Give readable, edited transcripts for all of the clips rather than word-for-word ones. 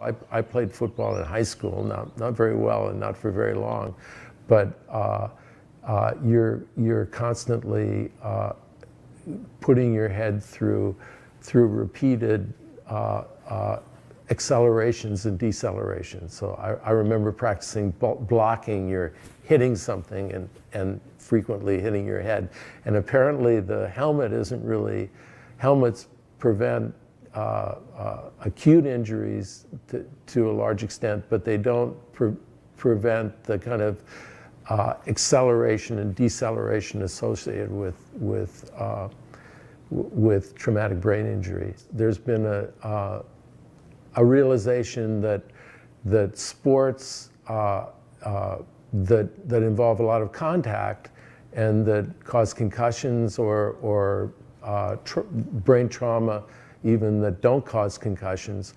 I played football in high school, not very well and not for very long, but you're constantly putting your head through repeated accelerations and decelerations. So I remember practicing blocking. You're hitting something and frequently hitting your head. And apparently the helmet isn't really, helmets prevent acute injuries to a large extent, but they don't prevent the kind of acceleration and deceleration associated with traumatic brain injury. There's been a realization that sports that involve a lot of contact and that cause concussions or brain trauma, even that don't cause concussions,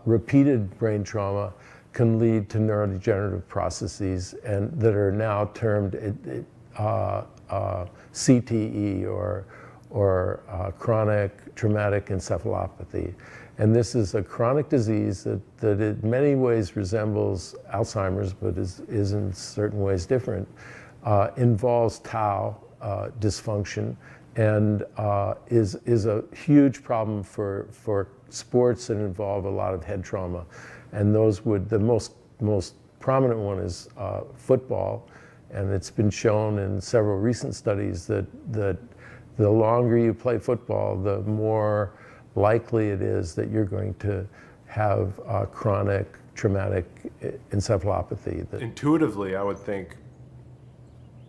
repeated brain trauma can lead to neurodegenerative processes and that are now termed CTE or chronic traumatic encephalopathy. And this is a chronic disease that in many ways resembles Alzheimer's, but is in certain ways different. Involves tau dysfunction and is a huge problem for sports that involve a lot of head trauma. And those the most prominent one is football. And it's been shown in several recent studies that the longer you play football, the more likely it is that you're going to have chronic traumatic encephalopathy. Intuitively, I would think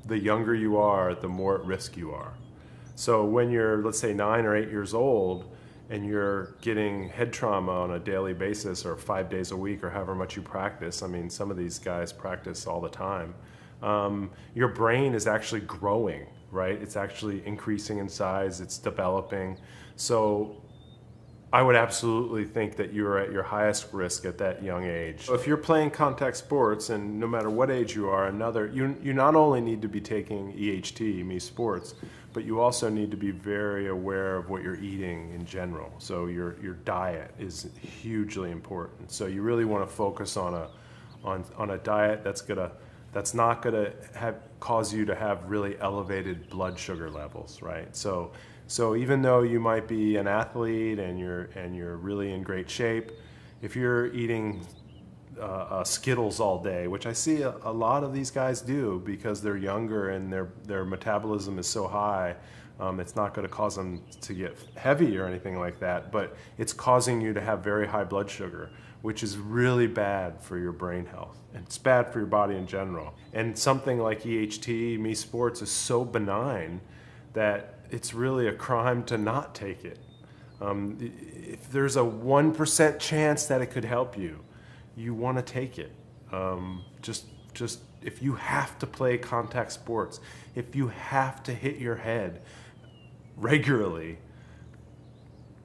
the younger you are, the more at risk you are. So when you're, let's say, 9 or 8 years old, and you're getting head trauma on a daily basis or 5 days a week or however much you practice, I mean, some of these guys practice all the time, your brain is actually growing, right? It's actually increasing in size, it's developing. So I would absolutely think that you're at your highest risk at that young age. So if you're playing contact sports, and no matter what age you are, you not only need to be taking EHT, me sports, but you also need to be very aware of what you're eating in general. So your diet is hugely important. So you really want to focus on a diet that's not gonna cause you to have really elevated blood sugar levels, right? So even though you might be an athlete and you're really in great shape, if you're eating Skittles all day, which I see a lot of these guys do because they're younger and their metabolism is so high, it's not going to cause them to get heavy or anything like that, but it's causing you to have very high blood sugar, which is really bad for your brain health. And it's bad for your body in general. And something like EHT, me sports, is so benign that it's really a crime to not take it. If there's a 1% chance that it could help you, you want to take it. Just if you have to play contact sports, if you have to hit your head regularly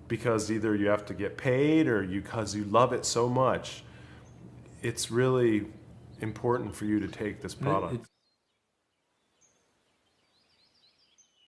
because either you have to get paid or because you love it so much, it's really important for you to take this product.